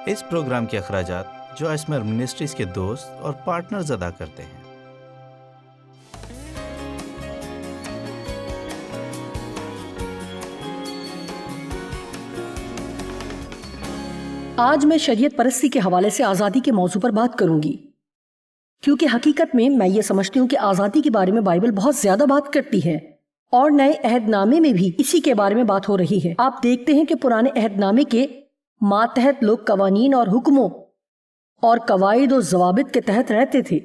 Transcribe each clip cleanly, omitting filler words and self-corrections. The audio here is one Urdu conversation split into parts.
اس پروگرام کے اخراجات جو اسمر منسٹریز کے دوست اور پارٹنرز ادا کرتے ہیں۔ آج میں شریعت پرستی کے حوالے سے آزادی کے موضوع پر بات کروں گی، کیونکہ حقیقت میں یہ سمجھتی ہوں کہ آزادی کے بارے میں بائبل بہت زیادہ بات کرتی ہے، اور نئے عہد نامے میں بھی اسی کے بارے میں بات ہو رہی ہے۔ آپ دیکھتے ہیں کہ پرانے عہد نامے کے ماتحت لوگ قوانین اور حکموں اور قواعد و ضوابط کے تحت رہتے تھے۔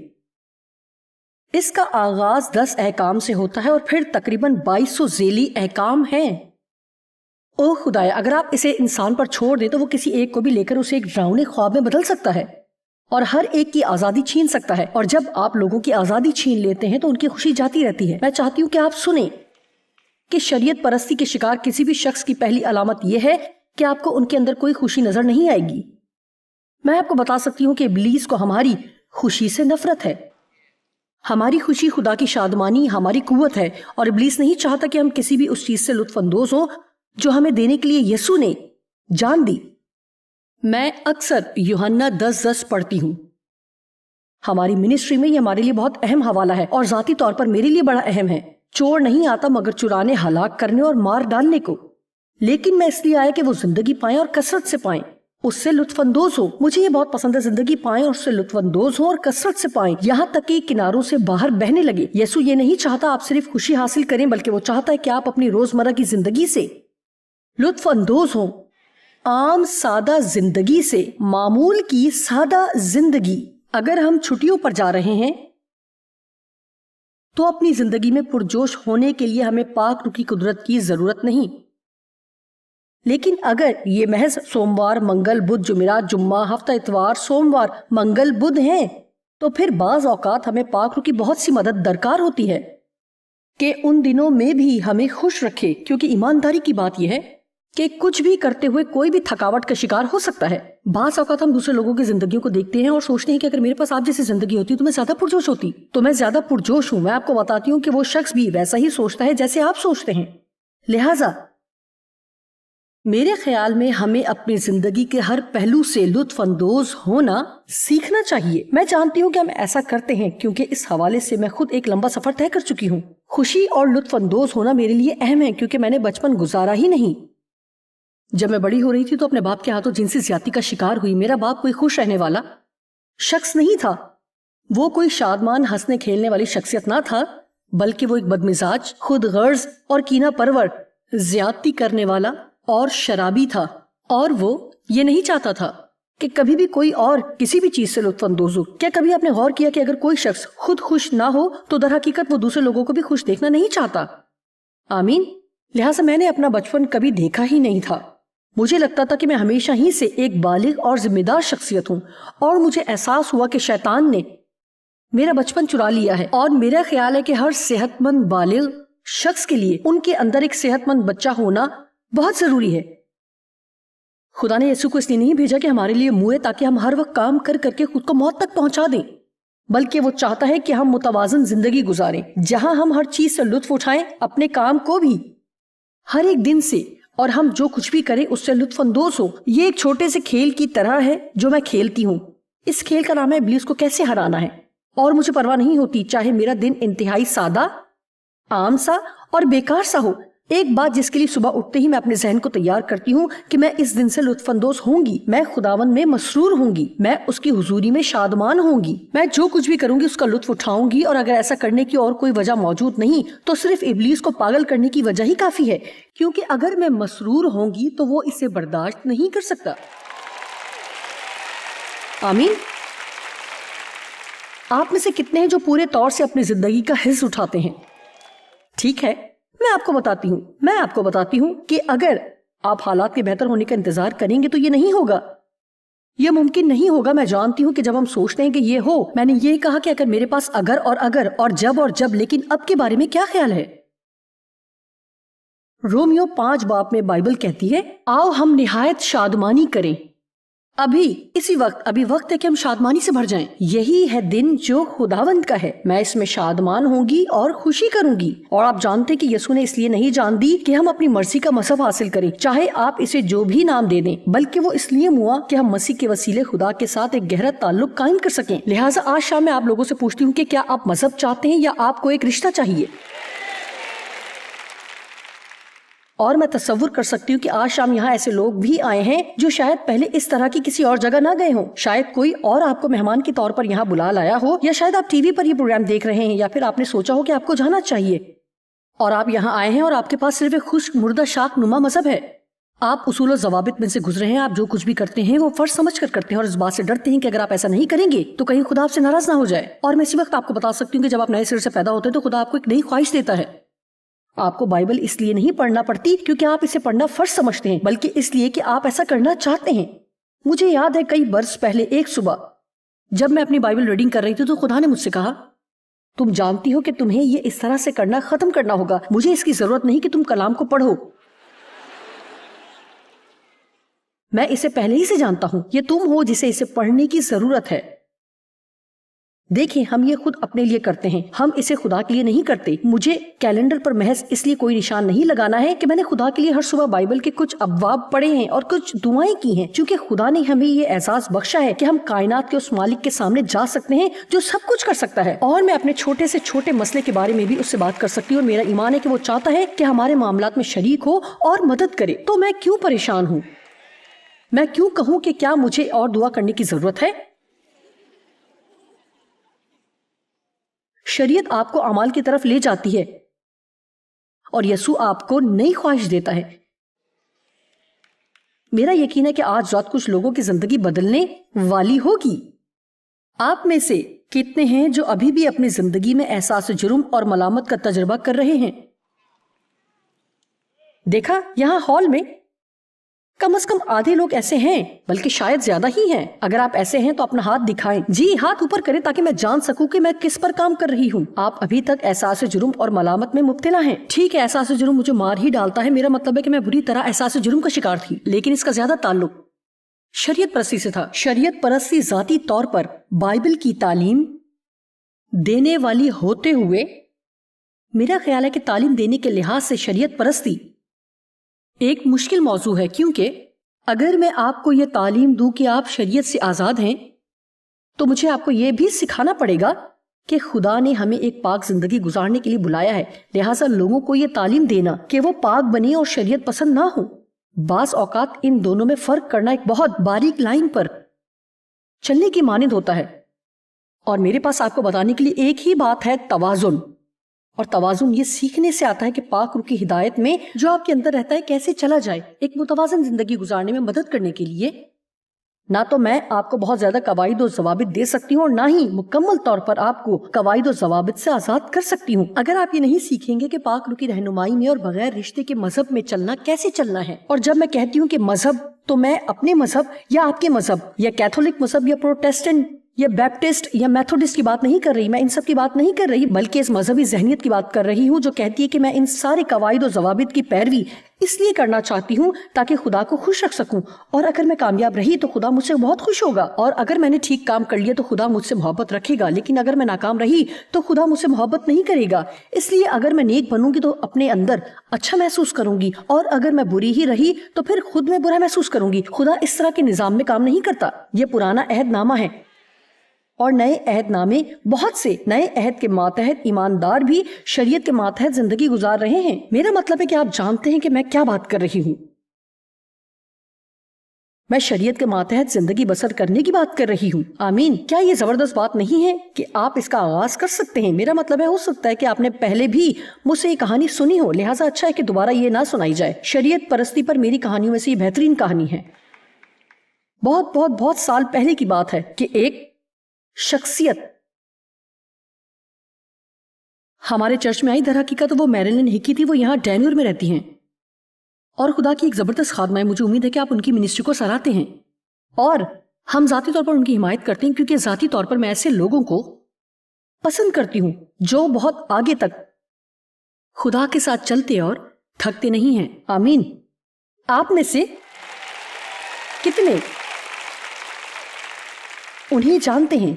اس کا آغاز 10 احکام سے ہوتا ہے اور پھر تقریباً 2200 ذیلی احکام ہیں۔ او خدایا، اگر آپ اسے انسان پر چھوڑ دیں تو وہ کسی ایک کو بھی لے کر اسے ایک ڈراؤنے خواب میں بدل سکتا ہے اور ہر ایک کی آزادی چھین سکتا ہے، اور جب آپ لوگوں کی آزادی چھین لیتے ہیں تو ان کی خوشی جاتی رہتی ہے۔ میں چاہتی ہوں کہ آپ سنیں کہ شریعت پرستی کے شکار کسی بھی شخص کی پہلی علامت یہ ہے کہ آپ کو ان کے اندر کوئی خوشی نظر نہیں آئے گی۔ میں آپ کو بتا سکتی ہوں کہ ابلیس کو ہماری خوشی سے نفرت ہے۔ ہماری خوشی خدا کی شادمانی ہماری قوت ہے، اور ابلیس نہیں چاہتا کہ ہم کسی بھی اس چیز سے لطف اندوز ہوں جو ہمیں دینے کے لیے یسوع نے جان دی۔ میں اکثر یوحنا 10:10 پڑھتی ہوں۔ ہماری منسٹری میں یہ ہمارے لیے بہت اہم حوالہ ہے، اور ذاتی طور پر میرے لیے بڑا اہم ہے۔ چور نہیں آتا مگر چرانے، ہلاک کرنے اور مار ڈالنے کو، لیکن میں اس لیے آیا کہ وہ زندگی پائیں اور کثرت سے پائیں، اس سے لطف اندوز ہو۔ مجھے یہ بہت پسند ہے، زندگی پائیں اور اس سے لطف اندوز ہوں اور کثرت سے پائیں، یہاں تک کہ کناروں سے باہر بہنے لگے۔ یسوع یہ نہیں چاہتا آپ صرف خوشی حاصل کریں، بلکہ وہ چاہتا ہے کہ آپ اپنی روزمرہ کی زندگی سے لطف اندوز ہوں، عام سادہ زندگی سے، معمول کی سادہ زندگی۔ اگر ہم چھٹیوں پر جا رہے ہیں تو اپنی زندگی میں پرجوش ہونے کے لیے ہمیں پاک روح کی قدرت کی ضرورت نہیں، لیکن اگر یہ محض سوموار، منگل، بدھ، جمعرات، جمعہ، ہفتہ اتوار، سوموار، منگل، بدھ ہیں، تو پھر بعض اوقات ہمیں پاک روح کی بہت سی مدد درکار ہوتی ہے کہ ان دنوں میں بھی ہمیں خوش رکھے، کیونکہ ایمانداری کی بات یہ ہے کہ کچھ بھی کرتے ہوئے کوئی بھی تھکاوٹ کا شکار ہو سکتا ہے۔ بعض اوقات ہم دوسرے لوگوں کی زندگیوں کو دیکھتے ہیں اور سوچتے ہیں کہ اگر میرے پاس آپ جیسی زندگی ہوتی تو میں زیادہ پرجوش ہوتی، تو میں زیادہ پرجوش ہوں۔ میں آپ کو بتاتی ہوں کہ وہ شخص بھی ویسا ہی سوچتا ہے جیسے آپ سوچتے ہیں۔ لہٰذا میرے خیال میں ہمیں اپنی زندگی کے ہر پہلو سے لطف اندوز ہونا سیکھنا چاہیے۔ میں جانتی ہوں کہ ہم ایسا کرتے ہیں کیونکہ اس حوالے سے میں خود ایک لمبا سفر طے کر چکی ہوں۔ خوشی اور لطف اندوز ہونا میرے لیے اہم ہے کیونکہ میں نے بچپن گزارا ہی نہیں۔ جب میں بڑی ہو رہی تھی تو اپنے باپ کے ہاتھوں جنسی زیادتی کا شکار ہوئی۔ میرا باپ کوئی خوش رہنے والا شخص نہیں تھا، وہ کوئی شادمان ہنسنے کھیلنے والی شخصیت نہ تھا، بلکہ وہ ایک بدمزاج، خود غرض اور کینہ پرور، زیادتی کرنے والا اور شرابی تھا، اور وہ یہ نہیں چاہتا تھا کہ کبھی بھی کوئی اور کسی بھی چیز سے لطف اندوز ہو۔ کیا کبھی آپ نے غور کیا کہ اگر کوئی شخص خود خوش نہ ہو تو در حقیقت وہ دوسرے لوگوں کو بھی خوش دیکھنا نہیں چاہتا؟ آمین۔ لہٰذا میں نے اپنا بچپن کبھی دیکھا ہی نہیں تھا۔ مجھے لگتا تھا کہ میں ہمیشہ ہی سے ایک بالغ اور ذمہ دار شخصیت ہوں، اور مجھے احساس ہوا کہ شیطان نے میرا بچپن چرا لیا ہے، اور میرا خیال ہے کہ ہر صحت مند بالغ شخص کے لیے ان کے اندر ایک صحت مند بچہ ہونا بہت ضروری ہے۔ خدا نے یسوع کو اس لیے نہیں بھیجا کہ ہمارے لیے موئے تاکہ ہم ہر وقت کام کر کر کے خود کو موت تک پہنچا دیں، بلکہ وہ چاہتا ہے کہ ہم متوازن زندگی گزاریں جہاں ہم ہر چیز سے لطف اٹھائیں، اپنے کام کو بھی، ہر ایک دن سے، اور ہم جو کچھ بھی کریں اس سے لطف اندوز ہو۔ یہ ایک چھوٹے سے کھیل کی طرح ہے جو میں کھیلتی ہوں۔ اس کھیل کا نام ہے ابلیس کو کیسے ہرانا ہے، اور مجھے پرواہ نہیں ہوتی چاہے میرا دن انتہائی سادہ، عام سا اور بیکار سا ہو۔ ایک بات جس کے لیے صبح اٹھتے ہی میں اپنے ذہن کو تیار کرتی ہوں کہ میں اس دن سے لطف اندوز ہوں گی، میں خداوند میں مسرور ہوں گی، میں اس کی حضوری میں شادمان ہوں گی، میں جو کچھ بھی کروں گی اس کا لطف اٹھاؤں گی، اور اگر ایسا کرنے کی اور کوئی وجہ موجود نہیں تو صرف ابلیس کو پاگل کرنے کی وجہ ہی کافی ہے، کیونکہ اگر میں مسرور ہوں گی تو وہ اسے برداشت نہیں کر سکتا۔ آمین۔ آپ میں سے کتنے ہیں جو پورے طور سے اپنی زندگی کا حصہ اٹھاتے ہیں؟ ٹھیک ہے، میں آپ کو بتاتی ہوں کہ اگر آپ حالات کے بہتر ہونے کا انتظار کریں گے تو یہ نہیں ہوگا، یہ ممکن نہیں ہوگا۔ میں جانتی ہوں کہ جب ہم سوچتے ہیں کہ یہ ہو، میں نے یہ کہا کہ اگر میرے پاس اگر اور جب، لیکن اب کے بارے میں کیا خیال ہے؟ رومیو 5 باب میں بائبل کہتی ہے، آؤ ہم نہایت شادمانی کریں ابھی اسی وقت ابھی وقت ہے کہ ہم شادمانی سے بھر جائیں. یہی ہے دن جو خداوند کا ہے. میں اس میں شادمان ہوں گی اور خوشی کروں گی. اور آپ جانتے کہ یسوع نے اس لیے نہیں جان دی کہ ہم اپنی مرضی کا مذہب حاصل کریں، چاہے آپ اسے جو بھی نام دے دیں، بلکہ وہ اس لیے ہوا کہ ہم مسیح کے وسیلے خدا کے ساتھ ایک گہرا تعلق قائم کر سکیں. لہٰذا آج شام میں آپ لوگوں سے پوچھتی ہوں کہ کیا آپ مذہب چاہتے ہیں یا آپ کو ایک رشتہ چاہیے؟ اور میں تصور کر سکتی ہوں کہ آج شام یہاں ایسے لوگ بھی آئے ہیں جو شاید پہلے اس طرح کی کسی اور جگہ نہ گئے ہوں. شاید کوئی اور آپ کو مہمان کے طور پر یہاں بلا لایا ہو، یا شاید آپ ٹی وی پر یہ پروگرام دیکھ رہے ہیں، یا پھر آپ نے سوچا ہو کہ آپ کو جانا چاہیے اور آپ یہاں آئے ہیں اور آپ کے پاس صرف ایک خشک مردہ شاخ نما مذہب ہے. آپ اصول و ضوابط میں سے گزرے ہیں. آپ جو کچھ بھی کرتے ہیں وہ فرض سمجھ کر کرتے ہیں اور اس بات سے ڈرتے ہیں کہ اگر آپ ایسا نہیں کریں گے تو کہیں خدا آپ سے ناراض نہ ہو جائے. اور میں اسی وقت آپ کو بتا سکتی ہوں کہ جب آپ نئے سر سے پیدا ہوتے ہیں تو خدا آپ کو ایک نئی خواہش دیتا ہے. آپ کو بائبل اس لیے نہیں پڑھنا پڑتی کیونکہ آپ اسے پڑھنا فرض سمجھتے ہیں، بلکہ اس لیے کہ آپ ایسا کرنا چاہتے ہیں. مجھے یاد ہے کئی برس پہلے ایک صبح جب میں اپنی بائبل ریڈنگ کر رہی تھی تو خدا نے مجھ سے کہا، تم جانتی ہو کہ تمہیں یہ اس طرح سے کرنا ختم کرنا ہوگا. مجھے اس کی ضرورت نہیں کہ تم کلام کو پڑھو، میں اسے پہلے ہی سے جانتا ہوں. یہ تم ہو جسے اسے پڑھنے کی ضرورت ہے. دیکھیں، ہم یہ خود اپنے لیے کرتے ہیں، ہم اسے خدا کے لیے نہیں کرتے. مجھے کیلنڈر پر محض اس لیے کوئی نشان نہیں لگانا ہے کہ میں نے خدا کے لیے ہر صبح بائبل کے کچھ ابواب پڑھے ہیں اور کچھ دعائیں کی ہیں، چونکہ خدا نے ہمیں یہ اعزاز بخشا ہے کہ ہم کائنات کے اس مالک کے سامنے جا سکتے ہیں جو سب کچھ کر سکتا ہے. اور میں اپنے چھوٹے سے چھوٹے مسئلے کے بارے میں بھی اس سے بات کر سکتی ہوں، اور میرا ایمان ہے کہ وہ چاہتا ہے کہ ہمارے معاملات میں شریک ہو اور مدد کرے. تو میں کیوں پریشان ہوں؟ میں کیوں کہوں کہ کیا مجھے اور دعا کرنے کی ضرورت ہے؟ شریعت آپ کو اعمال کی طرف لے جاتی ہے اور یسوع آپ کو نئی خواہش دیتا ہے. میرا یقین ہے کہ آج رات کچھ لوگوں کی زندگی بدلنے والی ہوگی. آپ میں سے کتنے ہیں جو ابھی بھی اپنی زندگی میں احساس جرم اور ملامت کا تجربہ کر رہے ہیں؟ دیکھا، یہاں ہال میں کم از کم آدھے لوگ ایسے ہیں، بلکہ شاید زیادہ ہی ہیں. اگر آپ ایسے ہیں تو اپنا ہاتھ دکھائیں. جی، ہاتھ اوپر کریں تاکہ میں جان سکوں کہ میں کس پر کام کر رہی ہوں. آپ ابھی تک احساس جرم اور ملامت میں مبتلا ہیں. ٹھیک ہے، احساس جرم مجھے مار ہی ڈالتا ہے. میرا مطلب ہے کہ میں بری طرح احساس جرم کا شکار تھی، لیکن اس کا زیادہ تعلق شریعت پرستی سے تھا. شریعت پرستی ذاتی طور پر بائبل کی تعلیم دینے والی ہوتے ہوئے، میرا خیال ہے کہ تعلیم دینے کے لحاظ سے شریعت پرستی ایک مشکل موضوع ہے، کیونکہ اگر میں آپ کو یہ تعلیم دوں کہ آپ شریعت سے آزاد ہیں تو مجھے آپ کو یہ بھی سکھانا پڑے گا کہ خدا نے ہمیں ایک پاک زندگی گزارنے کے لیے بلایا ہے. لہٰذا لوگوں کو یہ تعلیم دینا کہ وہ پاک بنے اور شریعت پسند نہ ہو. بعض اوقات ان دونوں میں فرق کرنا ایک بہت باریک لائن پر چلنے کی مانند ہوتا ہے. اور میرے پاس آپ کو بتانے کے لیے ایک ہی بات ہے، توازن. اور توازن یہ سیکھنے سے آتا ہے کہ پاک روح کی ہدایت میں جو آپ کے اندر رہتا ہے کیسے چلا جائے ایک متوازن زندگی گزارنے میں مدد کرنے کے لیے. نہ تو میں آپ کو بہت زیادہ قواعد و ضوابط دے سکتی ہوں اور نہ ہی مکمل طور پر آپ کو قواعد و ضوابط سے آزاد کر سکتی ہوں اگر آپ یہ نہیں سیکھیں گے کہ پاک روح کی رہنمائی میں اور بغیر رشتے کے مذہب میں چلنا کیسے چلنا ہے. اور جب میں کہتی ہوں کہ مذہب، تو میں اپنے مذہب یا آپ کے مذہب یا کیتھولک مذہب یا پروٹیسٹنٹ یا بیپٹسٹ یا میتھوڈسٹ کی بات نہیں کر رہی. میں ان سب کی بات نہیں کر رہی، بلکہ اس مذہبی ذہنیت کی بات کر رہی ہوں جو کہتی ہے کہ میں ان سارے قواعد و ضوابط کی پیروی اس لیے کرنا چاہتی ہوں تاکہ خدا کو خوش رکھ سکوں. اور اگر میں کامیاب رہی تو خدا مجھ سے بہت خوش ہوگا، اور اگر میں نے ٹھیک کام کر لیا تو خدا مجھ سے محبت رکھے گا. لیکن اگر میں ناکام رہی تو خدا مجھ سے محبت نہیں کرے گا. اس لیے اگر میں نیک بنوں گی تو اپنے اندر اچھا محسوس کروں گی، اور اگر میں بری ہی رہی تو پھر خود میں برا محسوس کروں گی. خدا اس طرح کے نظام میں کام نہیں کرتا. یہ پرانا عہد نامہ ہے، اور نئے عہد نامے بہت سے نئے عہد کے ماتحت ایماندار بھی شریعت کے ماتحت زندگی گزار رہے ہیں. میرا مطلب ہے کہ آپ جانتے ہیں کہ میں کیا بات کر رہی ہوں. میں شریعت کے ماتحت زندگی بسر کرنے کی بات کر رہی ہوں. آمین. کیا یہ زبردست بات نہیں ہے کہ آپ اس کا آغاز کر سکتے ہیں؟ میرا مطلب ہے ہو سکتا ہے کہ آپ نے پہلے بھی مجھ سے یہ کہانی سنی ہو، لہٰذا اچھا ہے کہ دوبارہ یہ نہ سنائی جائے. شریعت پرستی پر میری کہانیوں میں سے یہ بہترین کہانی ہے. بہت بہت بہت سال پہلے کی بات ہے کہ ایک شخصیت ہمارے چرچ میں آئی. در حقیقت وہ میریلن ہکی تھی. وہ یہاں ڈینور میں رہتی ہیں اور خدا کی ایک زبردست خادمہ ہے. مجھے امید ہے کہ آپ ان کی منسٹری کو سراہتے ہیں، اور ہم ذاتی طور پر ان کی حمایت کرتے ہیں، کیونکہ ذاتی طور پر میں ایسے لوگوں کو پسند کرتی ہوں جو بہت آگے تک خدا کے ساتھ چلتے اور تھکتے نہیں ہیں. آمین. آپ میں سے کتنے انہیں جانتے ہیں،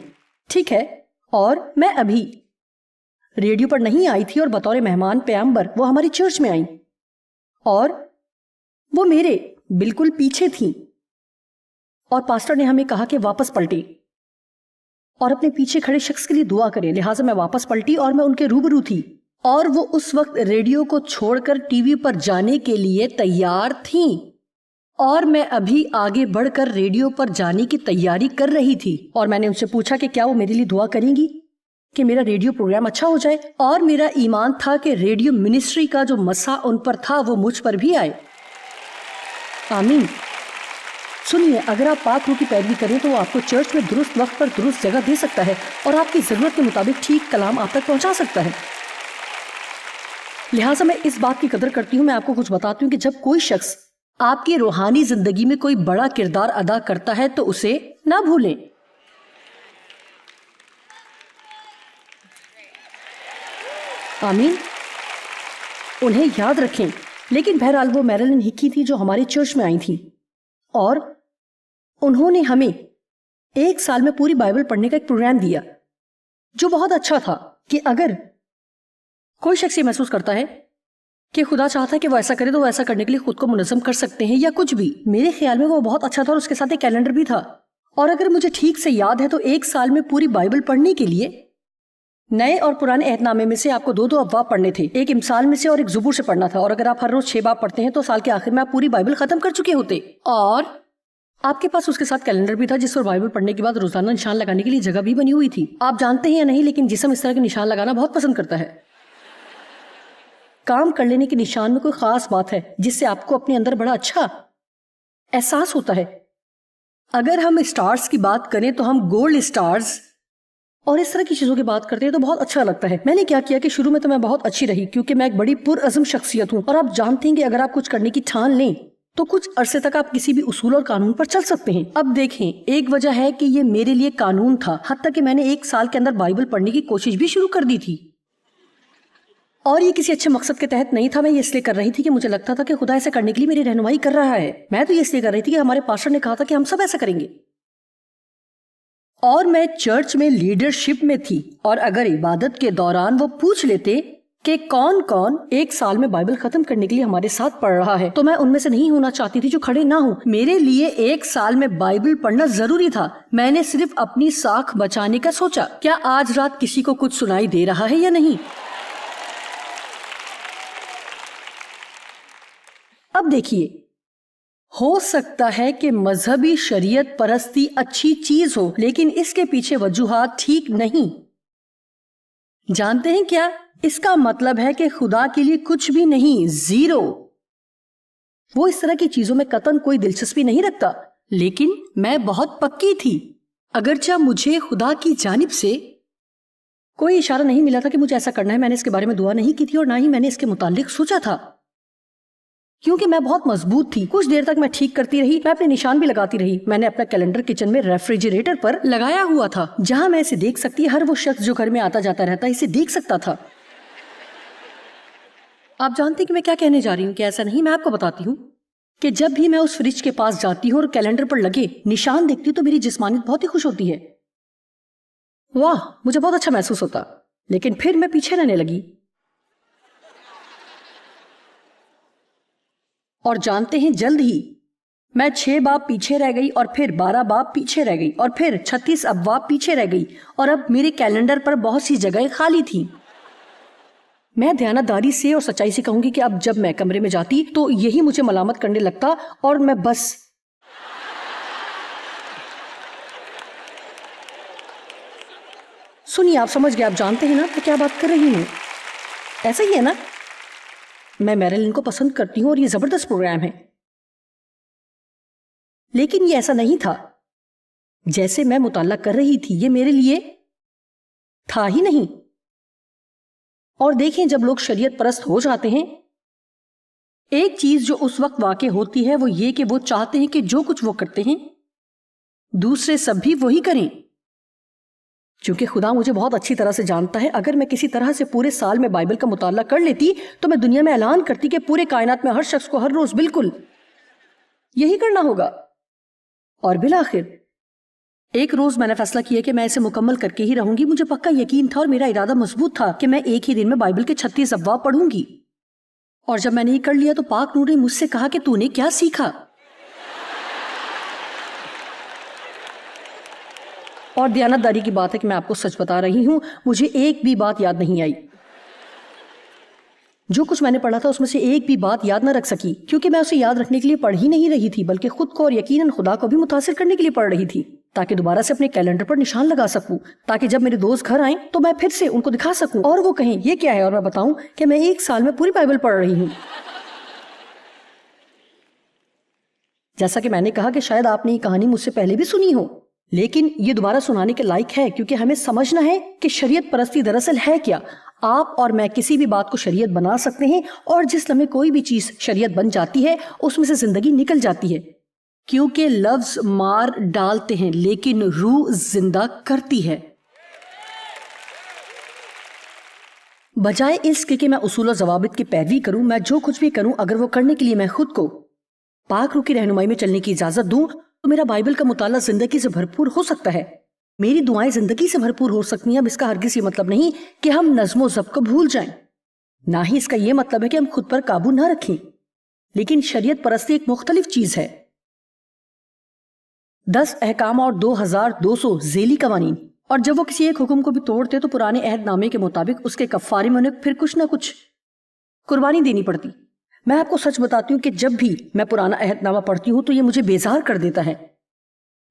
ٹھیک ہے؟ اور میں ابھی ریڈیو پر نہیں آئی تھی اور بطور مہمان پیغمبر وہ ہماری چرچ میں آئیں اور وہ میرے بالکل پیچھے تھیں، اور پاسٹر نے ہمیں کہا کہ واپس پلٹیں اور اپنے پیچھے کھڑے شخص کے لیے دعا کریں. لہٰذا میں واپس پلٹی اور میں ان کے روبرو تھی، اور وہ اس وقت ریڈیو کو چھوڑ کر ٹی وی پر جانے کے لیے تیار تھیں، اور میں ابھی آگے بڑھ کر ریڈیو پر جانے کی تیاری کر رہی تھی. اور میں نے ان سے پوچھا کہ کیا وہ میرے لیے دعا کریں گی کہ میرا ریڈیو پروگرام اچھا ہو جائے، اور میرا ایمان تھا کہ ریڈیو منسٹری کا جو مسا ان پر تھا وہ مجھ پر بھی آئے. آمین. سنیے، اگر آپ پاک روح کی پیروی کریں تو وہ آپ کو چرچ میں درست وقت پر درست جگہ دے سکتا ہے اور آپ کی ضرورت کے مطابق ٹھیک کلام آپ تک پہنچا سکتا ہے. لہٰذا میں اس بات کی قدر کرتی ہوں، میں آپ کو کچھ بتاتی ہوں کہ جب کوئی شخص آپ کی روحانی زندگی میں کوئی بڑا کردار ادا کرتا ہے تو اسے نہ بھولیں. آمین. انہیں یاد رکھیں. لیکن بہرحال وہ میرلن ہکی تھی جو ہماری چرچ میں آئی تھی، اور انہوں نے ہمیں 1 سال میں پوری بائبل پڑھنے کا ایک پروگرام دیا جو بہت اچھا تھا. کہ اگر کوئی شخص یہ محسوس کرتا ہے کہ خدا چاہتا ہے کہ وہ ایسا کرے تو وہ ایسا کرنے کے لیے خود کو منظم کر سکتے ہیں یا کچھ بھی. میرے خیال میں وہ بہت اچھا تھا، اور اس کے ساتھ ایک کیلنڈر بھی تھا. اور اگر مجھے ٹھیک سے یاد ہے تو 1 سال میں پوری بائبل پڑھنے کے لیے نئے اور پرانے عہد نامے میں سے آپ کو 2 ابواب پڑھنے تھے، ایک امثال میں سے اور ایک زبور سے پڑھنا تھا. اور اگر آپ ہر روز 6 باب پڑھتے ہیں تو سال کے آخر میں آپ پوری بائبل ختم کر چکے ہوتے. اور آپ کے پاس اس کے ساتھ کیلنڈر بھی تھا جس پر بائبل پڑھنے کے بعد روزانہ نشان لگانے کے لیے جگہ بھی بنی ہوئی تھی. آپ جانتے ہیں یا نہیں، لیکن جسم اس طرح کے نشان لگانا بہت پسند کرتا ہے. کام کر لینے کے نشان میں کوئی خاص بات ہے جس سے آپ کو اپنے اندر بڑا اچھا احساس ہوتا ہے. اگر ہم اسٹارز کی بات کریں تو ہم گولڈ اسٹارز اور اس طرح کی چیزوں کی بات کرتے ہیں تو بہت اچھا لگتا ہے. میں نے کیا کیا کہ شروع میں تو میں بہت اچھی رہی کیونکہ میں ایک بڑی پرعزم شخصیت ہوں، اور آپ جانتے ہیں کہ اگر آپ کچھ کرنے کی ٹھان لیں تو کچھ عرصے تک آپ کسی بھی اصول اور قانون پر چل سکتے ہیں. اب دیکھیں، ایک وجہ ہے کہ یہ میرے لیے قانون تھا، حتیٰ کہ میں نے 1 سال کے اندر بائبل پڑھنے کی کوشش بھی شروع کر دی تھی. اور یہ کسی اچھے مقصد کے تحت نہیں تھا. میں یہ اس لیے کر رہی تھی کہ مجھے لگتا تھا کہ خدا ایسا کرنے کے لیے میری رہنمائی کر رہا ہے. میں تو یہ اس لیے کر رہی تھی کہ ہمارے پاسٹر نے کہا تھا کہ ہم سب ایسا کریں گے، اور میں چرچ میں لیڈرشپ میں تھی. اور اگر عبادت کے دوران وہ پوچھ لیتے کہ کون کون 1 سال میں بائبل ختم کرنے کے لیے ہمارے ساتھ پڑھ رہا ہے تو میں ان میں سے نہیں ہونا چاہتی تھی جو کھڑے نہ ہوں. میرے لیے 1 سال میں بائبل پڑھنا ضروری تھا. میں نے صرف اپنی ساکھ بچانے کا سوچا. کیا آج رات کسی کو کچھ سنائی دے رہا ہے یا نہیں؟ اب دیکھیے، ہو سکتا ہے کہ مذہبی شریعت پرستی اچھی چیز ہو لیکن اس کے پیچھے وجوہات ٹھیک نہیں. جانتے ہیں کیا اس کا مطلب ہے؟ کہ خدا کے لیے کچھ بھی نہیں، زیرو. وہ اس طرح کی چیزوں میں قطعاً کوئی دلچسپی نہیں رکھتا، لیکن میں بہت پکی تھی. اگرچہ مجھے خدا کی جانب سے کوئی اشارہ نہیں ملا تھا کہ مجھے ایسا کرنا ہے، میں نے اس کے بارے میں دعا نہیں کی تھی اور نہ ہی میں نے اس کے متعلق سوچا تھا، کیونکہ میں بہت مضبوط تھی. کچھ دیر تک میں ٹھیک کرتی رہی، میں اپنے نشان بھی لگاتی رہی. میں نے اپنا کیلنڈر کچن میں ریفریجریٹر پر لگایا ہوا تھا جہاں میں اسے دیکھ سکتی، ہر وہ شخص جو گھر میں آتا جاتا رہتا اسے دیکھ سکتا تھا. آپ جانتے ہیں کہ میں کیا کہنے جا رہی ہوں کہ ایسا نہیں. میں آپ کو بتاتی ہوں کہ جب بھی میں اس فریج کے پاس جاتی ہوں اور کیلنڈر پر لگے نشان دیکھتی ہوں تو میری جسمانیت بہت ہی خوش ہوتی ہے. واہ، مجھے بہت اچھا محسوس ہوتا. لیکن پھر میں پیچھے رہنے لگی. اور جانتے ہیں، جلد ہی میں 6 باب پیچھے رہ گئی، اور پھر 12 باب پیچھے رہ گئی، اور پھر 36 ابواب پیچھے رہ گئی، اور اب میرے کیلنڈر پر بہت سی جگہیں خالی تھیں. میں دیانتداری سے اور سچائی سے کہوں گی کہ اب جب میں کمرے میں جاتی تو یہی مجھے ملامت کرنے لگتا، اور میں بس سنیے، آپ سمجھ گئے، آپ جانتے ہیں نا میں کیا بات کر رہی ہوں. ایسا ہی ہے نا. میں میرلن کو پسند کرتی ہوں اور یہ زبردست پروگرام ہے، لیکن یہ ایسا نہیں تھا جیسے میں مطالعہ کر رہی تھی. یہ میرے لیے تھا ہی نہیں. اور دیکھیں، جب لوگ شریعت پرست ہو جاتے ہیں، ایک چیز جو اس وقت واقع ہوتی ہے وہ یہ کہ وہ چاہتے ہیں کہ جو کچھ وہ کرتے ہیں دوسرے سب بھی وہی کریں. چونکہ خدا مجھے بہت اچھی طرح سے جانتا ہے، اگر میں کسی طرح سے پورے سال میں بائبل کا مطالعہ کر لیتی تو میں دنیا میں اعلان کرتی کہ پورے کائنات میں ہر شخص کو ہر روز بالکل یہی کرنا ہوگا. اور بالآخر ایک روز میں نے فیصلہ کیا کہ میں اسے مکمل کر کے ہی رہوں گی. مجھے پکا یقین تھا اور میرا ارادہ مضبوط تھا کہ میں ایک ہی دن میں بائبل کے 36 ابواب پڑھوں گی. اور جب میں نے یہ کر لیا تو پاک نور نے مجھ سے کہا کہ تو نے کیا سیکھا؟ اور دیانتداری کی بات ہے کہ میں آپ کو سچ بتا رہی ہوں، مجھے ایک بھی بات یاد نہیں آئی. جو کچھ میں نے پڑھا تھا اس میں سے ایک بھی بات یاد نہ رکھ سکی، کیونکہ میں اسے یاد رکھنے کے لیے پڑھ ہی نہیں رہی تھی، بلکہ خود کو اور یقیناً خدا کو بھی متاثر کرنے کے لیے پڑھ رہی تھی، تاکہ دوبارہ سے اپنے کیلنڈر پر نشان لگا سکوں، تاکہ جب میرے دوست گھر آئیں تو میں پھر سے ان کو دکھا سکوں اور وہ کہیں یہ کیا ہے، اور میں بتاؤں کہ میں 1 سال میں پوری بائبل پڑھ رہی ہوں. جیسا کہ میں نے کہا کہ شاید آپ نے یہ کہانی مجھ سے پہلے بھی سنی ہو، لیکن یہ دوبارہ سنانے کے لائق ہے، کیونکہ ہمیں سمجھنا ہے کہ شریعت پرستی دراصل ہے کیا. آپ اور میں کسی بھی بات کو شریعت بنا سکتے ہیں، اور جس لمحے کوئی بھی چیز شریعت بن جاتی ہے اس میں سے زندگی نکل جاتی ہے، کیونکہ لفظ مار ڈالتے ہیں لیکن روح زندہ کرتی ہے. بجائے اس کے کہ میں اصول و ضوابط کی پیروی کروں، میں جو کچھ بھی کروں اگر وہ کرنے کے لیے میں خود کو پاک روح کی رہنمائی میں چلنے کی اجازت دوں تو میرا بائبل کا مطالعہ زندگی سے بھرپور ہو سکتا ہے، میری دعائیں زندگی سے بھرپور ہو سکتی ہیں. اب اس کا ہرگز یہ مطلب نہیں کہ ہم نظم و ضبط کو بھول جائیں، نہ ہی اس کا یہ مطلب ہے کہ ہم خود پر قابو نہ رکھیں، لیکن شریعت پرستی ایک مختلف چیز ہے. 10 احکام اور 2200 ذیلی قوانین، اور جب وہ کسی ایک حکم کو بھی توڑتے تو پرانے عہد نامے کے مطابق اس کے کفارے میں انہیں پھر کچھ نہ کچھ قربانی دینی پڑتی. میں آپ کو سچ بتاتی ہوں کہ جب بھی میں پرانا عہد نامہ پڑھتی ہوں تو یہ مجھے بیزار کر دیتا ہے.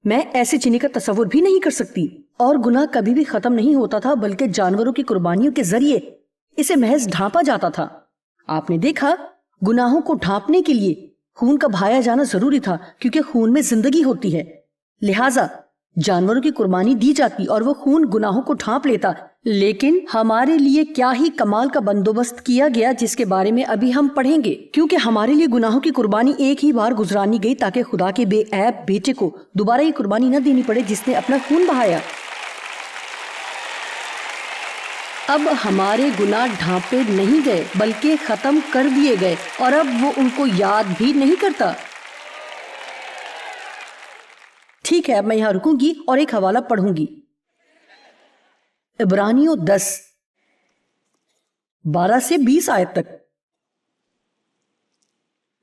میں ایسے چینی کا تصور بھی نہیں کر سکتی، اور گناہ کبھی بھی ختم نہیں ہوتا تھا بلکہ جانوروں کی قربانیوں کے ذریعے اسے محض ڈھانپا جاتا تھا. آپ نے دیکھا، گناہوں کو ڈھانپنے کے لیے خون کا بہایا جانا ضروری تھا، کیونکہ خون میں زندگی ہوتی ہے. لہٰذا جانوروں کی قربانی دی جاتی اور وہ خون گناہوں کو ڈھانپ لیتا. لیکن ہمارے لیے کیا ہی کمال کا بندوبست کیا گیا جس کے بارے میں ابھی ہم پڑھیں گے، کیونکہ ہمارے لیے گناہوں کی قربانی ایک ہی بار گزرانی گئی تاکہ خدا کے بے عیب بیٹے کو دوبارہ یہ قربانی نہ دینی پڑے جس نے اپنا خون بہایا. اب ہمارے گناہ ڈھانپے نہیں گئے بلکہ ختم کر دیے گئے، اور اب وہ ان کو یاد بھی نہیں کرتا. ٹھیک ہے، اب میں یہاں رکوں گی اور ایک حوالہ پڑھوں گی. عبرانیوں 10 12 سے 20 آیت تک.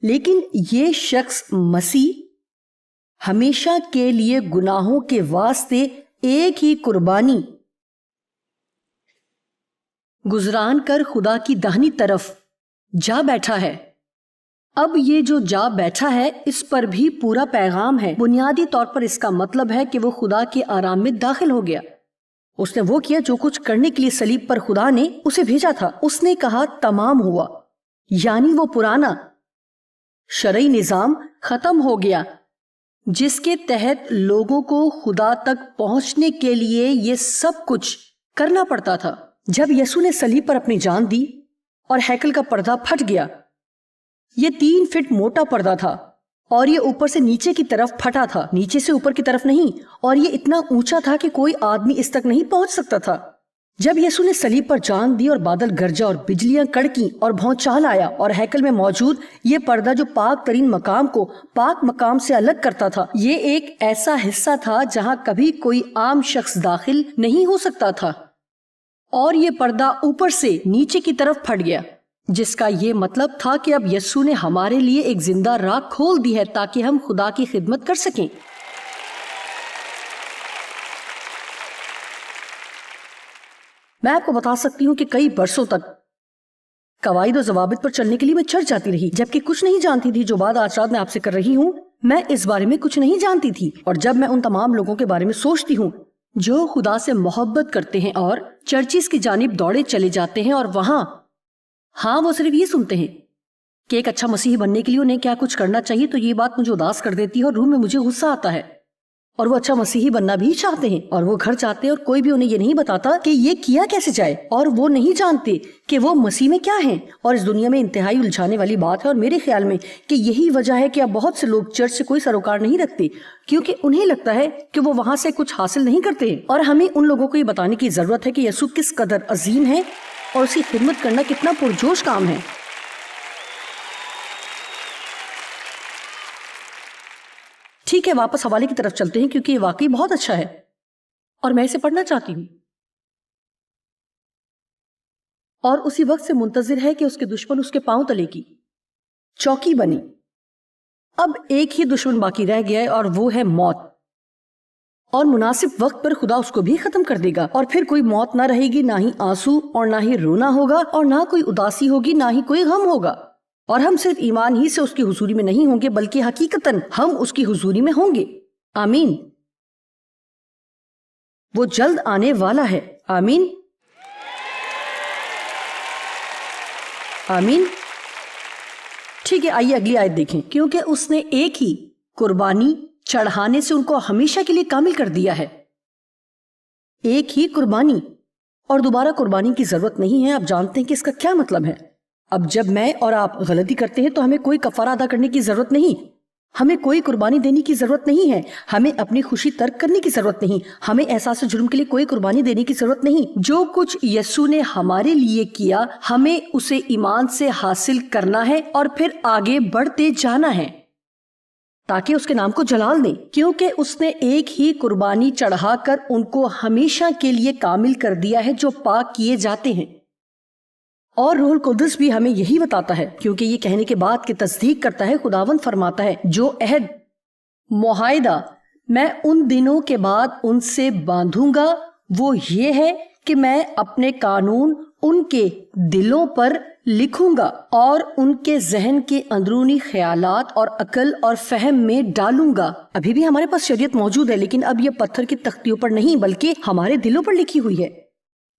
لیکن یہ شخص مسیح ہمیشہ کے لیے گناہوں کے واسطے ایک ہی قربانی گزران کر خدا کی داہنی طرف جا بیٹھا ہے. اب یہ جو جا بیٹھا ہے اس پر بھی پورا پیغام ہے. بنیادی طور پر اس کا مطلب ہے کہ وہ خدا کے آرام میں داخل ہو گیا. اس نے وہ کیا جو کچھ کرنے کے لیے صلیب پر خدا نے اسے بھیجا تھا. اس نے کہا تمام ہوا، یعنی وہ پرانا شرعی نظام ختم ہو گیا جس کے تحت لوگوں کو خدا تک پہنچنے کے لیے یہ سب کچھ کرنا پڑتا تھا. جب یسوع نے صلیب پر اپنی جان دی اور ہیکل کا پردہ پھٹ گیا، یہ 3 فٹ موٹا پردہ تھا اور یہ اوپر سے نیچے کی طرف پھٹا تھا، نیچے سے اوپر کی طرف نہیں، اور یہ اتنا اونچا تھا کہ کوئی آدمی اس تک نہیں پہنچ سکتا تھا. جب یسوع نے صلیب پر جان دی اور بادل گرجا اور بجلیاں کڑکیں اور بھونچال آیا اور ہیکل میں موجود یہ پردہ جو پاک ترین مقام کو پاک مقام سے الگ کرتا تھا، یہ ایک ایسا حصہ تھا جہاں کبھی کوئی عام شخص داخل نہیں ہو سکتا تھا، اور یہ پردہ اوپر سے نیچے کی طرف پھٹ گیا، جس کا یہ مطلب تھا کہ اب یسوع نے ہمارے لیے ایک زندہ راہ کھول دی ہے تاکہ ہم خدا کی خدمت کر سکیں. میں آپ کو بتا سکتی ہوں کہ کئی برسوں تک قواعد و ضوابط پر چلنے کے لیے میں چڑھ جاتی رہی، جبکہ کچھ نہیں جانتی تھی. جو بات آج رات میں آپ سے کر رہی ہوں، میں اس بارے میں کچھ نہیں جانتی تھی. اور جب میں ان تمام لوگوں کے بارے میں سوچتی ہوں جو خدا سے محبت کرتے ہیں اور چرچز کی جانب دوڑے چلے جاتے ہیں، اور وہاں وہ صرف یہ سنتے ہیں کہ ایک اچھا مسیحی بننے کے لیے انہیں کیا کچھ کرنا چاہیے، تو یہ بات مجھے اداس کر دیتی ہے اور روح میں مجھے غصہ آتا ہے. اور وہ اچھا مسیحی بننا بھی چاہتے ہیں اور وہ گھر چاہتے ہیں، اور کوئی بھی انہیں یہ نہیں بتاتا کہ یہ کیا کیسے جائے، اور وہ نہیں جانتے کہ وہ مسیح میں کیا ہیں. اور اس دنیا میں انتہائی الجھانے والی بات ہے، اور میرے خیال میں کہ یہی وجہ ہے کہ اب بہت سے لوگ چرچ سے کوئی سروکار نہیں رکھتے، کیونکہ انہیں لگتا ہے کہ وہ وہاں سے کچھ حاصل نہیں کرتے. اور ہمیں ان لوگوں کو یہ بتانے کی ضرورت ہے کہ یسوع کس قدر عظیم ہے اور اس کی خدمت کرنا کتنا پرجوش کام ہے. ٹھیک ہے، واپس حوالے کی طرف چلتے ہیں کیونکہ یہ واقعی بہت اچھا ہے اور میں اسے پڑھنا چاہتی ہوں. اور اسی وقت سے منتظر ہے کہ اس کے دشمن اس کے پاؤں تلے کی چوکی بنی. اب ایک ہی دشمن باقی رہ گیا ہے اور وہ ہے موت. اور مناسب وقت پر خدا اس کو بھی ختم کر دے گا اور پھر کوئی موت نہ رہے گی، نہ ہی آنسو اور نہ ہی رونا ہوگا اور نہ کوئی اداسی ہوگی، نہ ہی کوئی غم ہوگا. اور ہم صرف ایمان ہی سے اس کی حضوری میں نہیں ہوں گے بلکہ حقیقتاً ہم اس کی حضوری میں ہوں گے. آمین. وہ جلد آنے والا ہے. آمین آمین. ٹھیک ہے، آئیے اگلی آیت دیکھیں. کیونکہ اس نے ایک ہی قربانی چڑھانے سے ان کو ہمیشہ کے لیے کامل کر دیا ہے. ایک ہی قربانی، اور دوبارہ قربانی کی ضرورت نہیں ہے. آپ جانتے ہیں کہ اس کا کیا مطلب ہے. اب جب میں اور آپ غلطی کرتے ہیں تو ہمیں کوئی کفارہ ادا کرنے کی ضرورت نہیں، ہمیں کوئی قربانی دینے کی ضرورت نہیں ہے، ہمیں اپنی خوشی ترک کرنے کی ضرورت نہیں، ہمیں احساس جرم کے لیے کوئی قربانی دینے کی ضرورت نہیں. جو کچھ یسوع نے ہمارے لیے کیا ہمیں اسے ایمان سے حاصل کرنا ہے اور پھر آگے بڑھتے جانا ہے تاکہ اس کے نام کو جلال دیں. کیونکہ اس نے ایک ہی قربانی چڑھا کر ان کو ہمیشہ کے لیے کامل کر دیا ہے جو پاک کیے جاتے ہیں. اور روح القدس بھی ہمیں یہی بتاتا ہے، کیونکہ یہ کہنے کے بعد کہ تصدیق کرتا ہے. خداوند فرماتا ہے جو عہد معاہدہ میں ان دنوں کے بعد ان سے باندھوں گا وہ یہ ہے کہ میں اپنے قانون ان کے دلوں پر لکھوں گا اور ان کے ذہن کے اندرونی خیالات اور عقل اور فہم میں ڈالوں گا. ابھی بھی ہمارے پاس شریعت موجود ہے لیکن اب یہ پتھر کی تختیوں پر نہیں بلکہ ہمارے دلوں پر لکھی ہوئی ہے.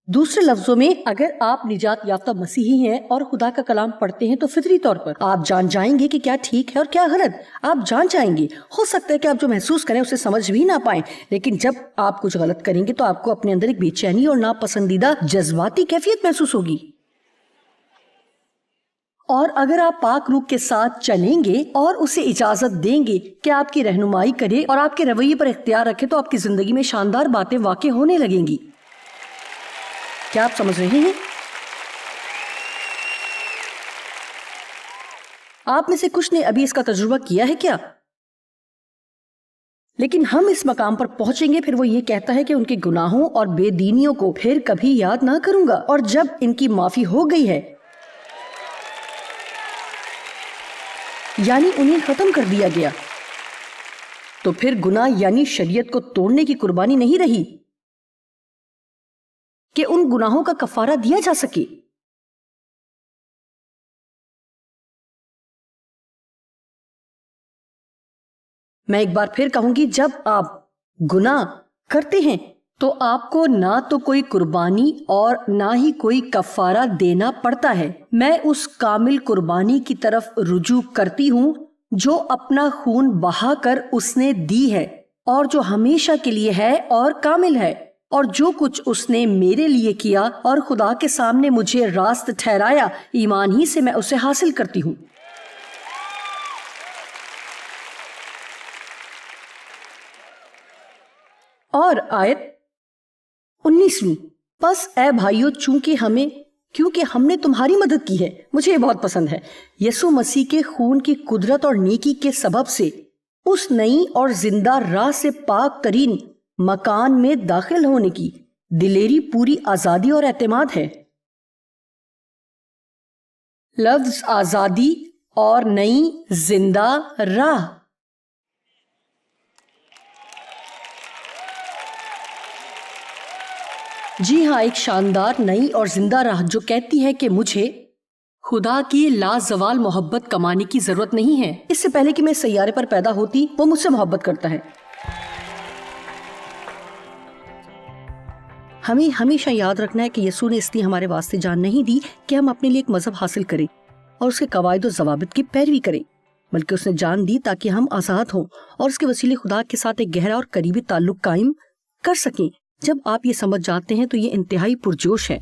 دوسرے لفظوں میں اگر آپ نجات یافتہ مسیحی ہیں اور خدا کا کلام پڑھتے ہیں تو فطری طور پر آپ جان جائیں گے کہ کیا ٹھیک ہے اور کیا غلط. آپ جان جائیں گے. ہو سکتا ہے کہ آپ جو محسوس کریں اسے سمجھ بھی نہ پائیں، لیکن جب آپ کچھ غلط کریں گے تو آپ کو اپنے اندر ایک بے چینی اور ناپسندیدہ جذباتی کیفیت محسوس ہوگی. اور اگر آپ پاک روح کے ساتھ چلیں گے اور اسے اجازت دیں گے کہ آپ کی رہنمائی کرے اور آپ کے رویے پر اختیار رکھے تو آپ کی زندگی میں شاندار باتیں واقع ہونے لگیں گی. کیا آپ سمجھ رہے ہیں؟ آپ میں سے کچھ نے ابھی اس کا تجربہ کیا ہے کیا؟ لیکن ہم اس مقام پر پہنچیں گے پھر وہ یہ کہتا ہے کہ ان کے گناہوں اور بے دینیوں کو پھر کبھی یاد نہ کروں گا. اور جب ان کی معافی ہو گئی ہے یعنی انہیں ختم کر دیا گیا تو پھر گناہ یعنی شریعت کو توڑنے کی قربانی نہیں رہی کہ ان گناہوں کا کفارہ دیا جا سکے. میں ایک بار پھر کہوں گی، جب آپ گناہ کرتے ہیں تو آپ کو نہ تو کوئی قربانی اور نہ ہی کوئی کفارہ دینا پڑتا ہے. میں اس کامل قربانی کی طرف رجوع کرتی ہوں جو اپنا خون بہا کر اس نے دی ہے اور جو ہمیشہ کے لیے ہے اور کامل ہے. اور جو کچھ اس نے میرے لیے کیا اور خدا کے سامنے مجھے راست ٹھہرایا ایمان ہی سے میں اسے حاصل کرتی ہوں. اور آیت 19، پس اے بھائیو کیونکہ ہم نے تمہاری مدد کی ہے. مجھے یہ بہت پسند ہے. یسوع مسیح کے خون کی قدرت اور نیکی کے سبب سے اس نئی اور زندہ راہ سے پاک ترین مکان میں داخل ہونے کی دلیری، پوری آزادی اور اعتماد ہے. لفظ آزادی اور نئی زندہ راہ. جی ہاں، ایک شاندار نئی اور زندہ راہ جو کہتی ہے کہ مجھے خدا کی لازوال محبت کمانے کی ضرورت نہیں ہے. اس سے پہلے کہ میں سیارے پر پیدا ہوتی وہ مجھ سے محبت کرتا ہے. ہمیں ہمیشہ یاد رکھنا ہے کہ یسوع نے اس لیے ہمارے واسطے جان نہیں دی کہ ہم اپنے لیے ایک مذہب حاصل کریں اور اس کے قواعد و ضوابط کی پیروی کریں، بلکہ اس نے جان دی تاکہ ہم آزاد ہوں اور اس کے وسیلے خدا کے ساتھ ایک گہرا اور قریبی تعلق قائم کر سکیں. جب آپ یہ سمجھ جاتے ہیں تو یہ انتہائی پرجوش ہے.